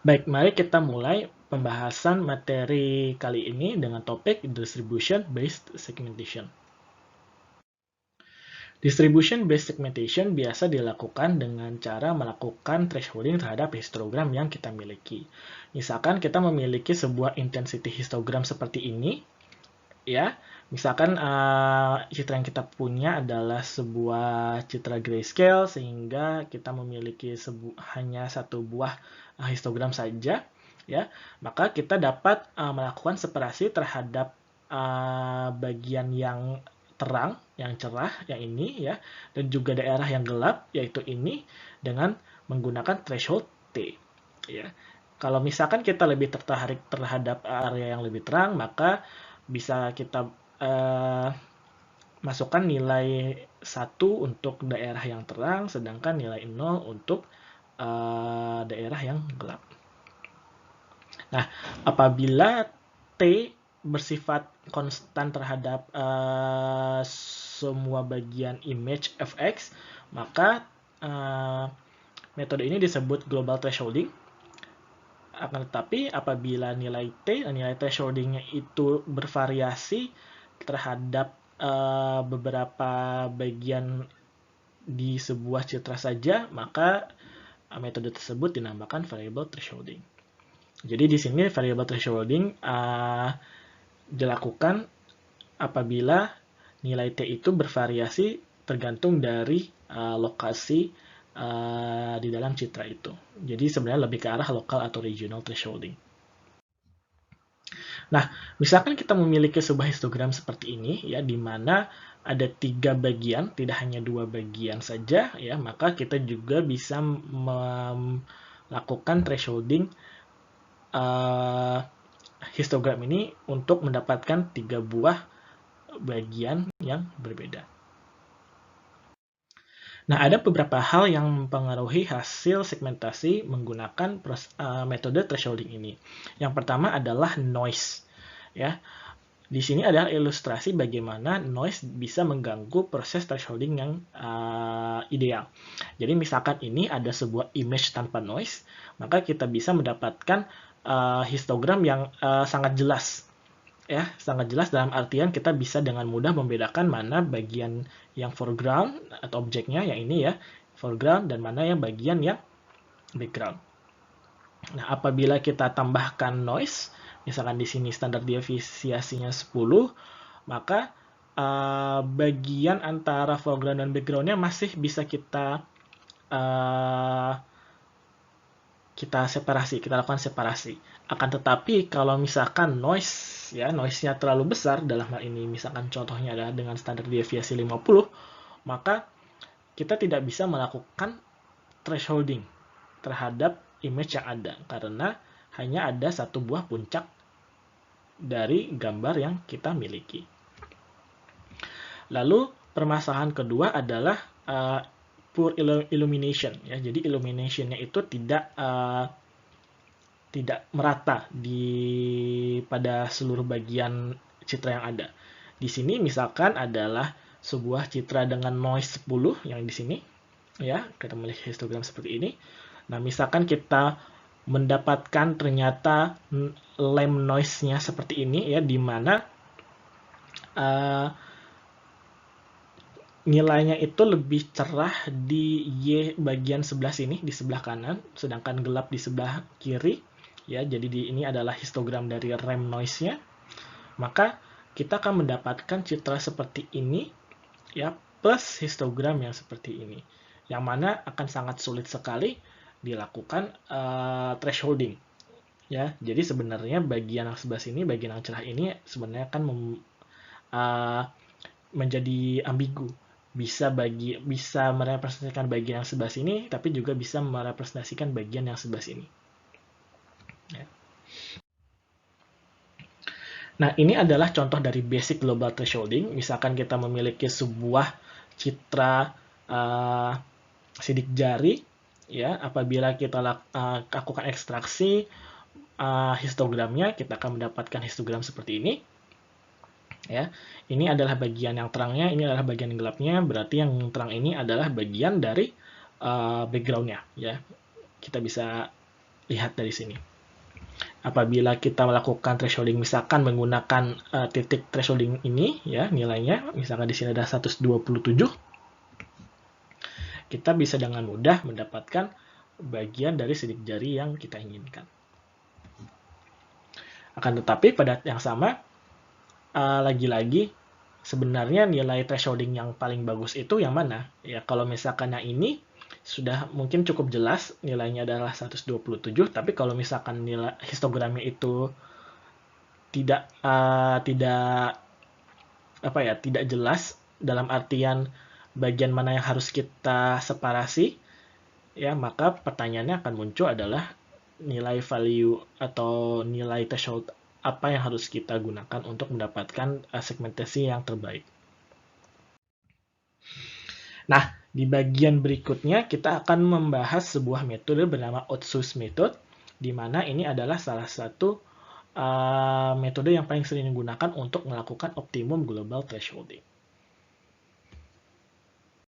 Baik, mari kita mulai pembahasan materi kali ini dengan topik Distribution Based Segmentation. Distribution Based Segmentation biasa dilakukan dengan cara melakukan thresholding terhadap histogram yang kita miliki. Misalkan kita memiliki sebuah intensity histogram seperti ini, ya. Misalkan citra yang kita punya adalah sebuah citra grayscale sehingga kita memiliki hanya satu buah histogram saja, ya. Maka kita dapat melakukan separasi terhadap bagian yang terang, yang cerah, yang ini, ya, dan juga daerah yang gelap, yaitu ini, dengan menggunakan threshold T, ya. Kalau misalkan kita lebih tertarik terhadap area yang lebih terang, maka bisa kita masukkan nilai 1 untuk daerah yang terang, sedangkan nilai 0 untuk daerah yang gelap. Nah, apabila T bersifat konstan terhadap semua bagian image fx, maka metode ini disebut global thresholding. Akan tetapi apabila nilai T, nilai thresholdingnya itu bervariasi terhadap beberapa bagian di sebuah citra saja, maka metode tersebut dinamakan variable thresholding. Jadi di sini variable thresholding dilakukan apabila nilai T itu bervariasi tergantung dari lokasi di dalam citra itu. Jadi sebenarnya lebih ke arah lokal atau regional thresholding. Nah, misalkan kita memiliki sebuah histogram seperti ini, ya, di mana ada 3 bagian, tidak hanya 2 bagian saja, ya, maka kita juga bisa melakukan thresholding histogram ini untuk mendapatkan 3 buah bagian yang berbeda. Nah, ada beberapa hal yang mempengaruhi hasil segmentasi menggunakan metode thresholding ini. Yang pertama adalah noise, ya. Di sini adalah ilustrasi bagaimana noise bisa mengganggu proses thresholding yang ideal. Jadi misalkan ini ada sebuah image tanpa noise, maka kita bisa mendapatkan histogram yang sangat jelas. Ya, sangat jelas dalam artian kita bisa dengan mudah membedakan mana bagian yang foreground atau objeknya yang ini, ya, foreground, dan mana yang bagian yang background. Nah, apabila kita tambahkan noise, misalkan di sini standar deviasinya 10, maka bagian antara foreground dan background-nya masih bisa kita separasi, kita lakukan separasi. Akan tetapi kalau misalkan noise, ya, noise-nya terlalu besar, dalam hal ini misalkan contohnya adalah dengan standar deviasi 50, maka kita tidak bisa melakukan thresholding terhadap image yang ada, karena hanya ada satu buah puncak dari gambar yang kita miliki. Lalu permasalahan kedua adalah poor illumination, ya. Jadi illuminationnya itu tidak merata pada seluruh bagian citra yang ada. Di sini misalkan adalah sebuah citra dengan noise 10 yang di sini, ya, kita memiliki histogram seperti ini. Nah, misalkan kita mendapatkan ternyata lamp noise-nya seperti ini, ya, di mana nilainya itu lebih cerah di Y bagian sebelah sini, di sebelah kanan, sedangkan gelap di sebelah kiri, ya. Jadi ini adalah histogram dari RAM noise-nya. Maka kita akan mendapatkan citra seperti ini, ya, plus histogram yang seperti ini, yang mana akan sangat sulit sekali dilakukan thresholding, ya. Jadi sebenarnya bagian yang sebelah sini, bagian yang cerah ini sebenarnya kan menjadi ambigu. Bisa merepresentasikan bagian yang sebelah sini, tapi juga bisa merepresentasikan bagian yang sebelah sini. Ya. Nah, ini adalah contoh dari basic global thresholding. Misalkan kita memiliki sebuah citra sidik jari, ya. Apabila kita lakukan ekstraksi histogramnya, kita akan mendapatkan histogram seperti ini. Ya, ini adalah bagian yang terangnya, ini adalah bagian yang gelapnya. Berarti yang terang ini adalah bagian dari background-nya, ya. Kita bisa lihat dari sini. Apabila kita melakukan thresholding misalkan menggunakan titik thresholding ini ya nilainya, misalkan di sini ada 127, kita bisa dengan mudah mendapatkan bagian dari sidik jari yang kita inginkan. Akan tetapi pada yang sama, lagi-lagi sebenarnya nilai thresholding yang paling bagus itu yang mana? Ya kalau misalkan yang ini sudah mungkin cukup jelas nilainya adalah 127, tapi kalau misalkan nilai histogramnya itu tidak tidak jelas dalam artian bagian mana yang harus kita separasi, ya maka pertanyaannya akan muncul adalah nilai value atau nilai threshold apa yang harus kita gunakan untuk mendapatkan segmentasi yang terbaik. Nah, di bagian berikutnya kita akan membahas sebuah metode bernama Otsu's Method, di mana ini adalah salah satu metode yang paling sering digunakan untuk melakukan optimum global thresholding.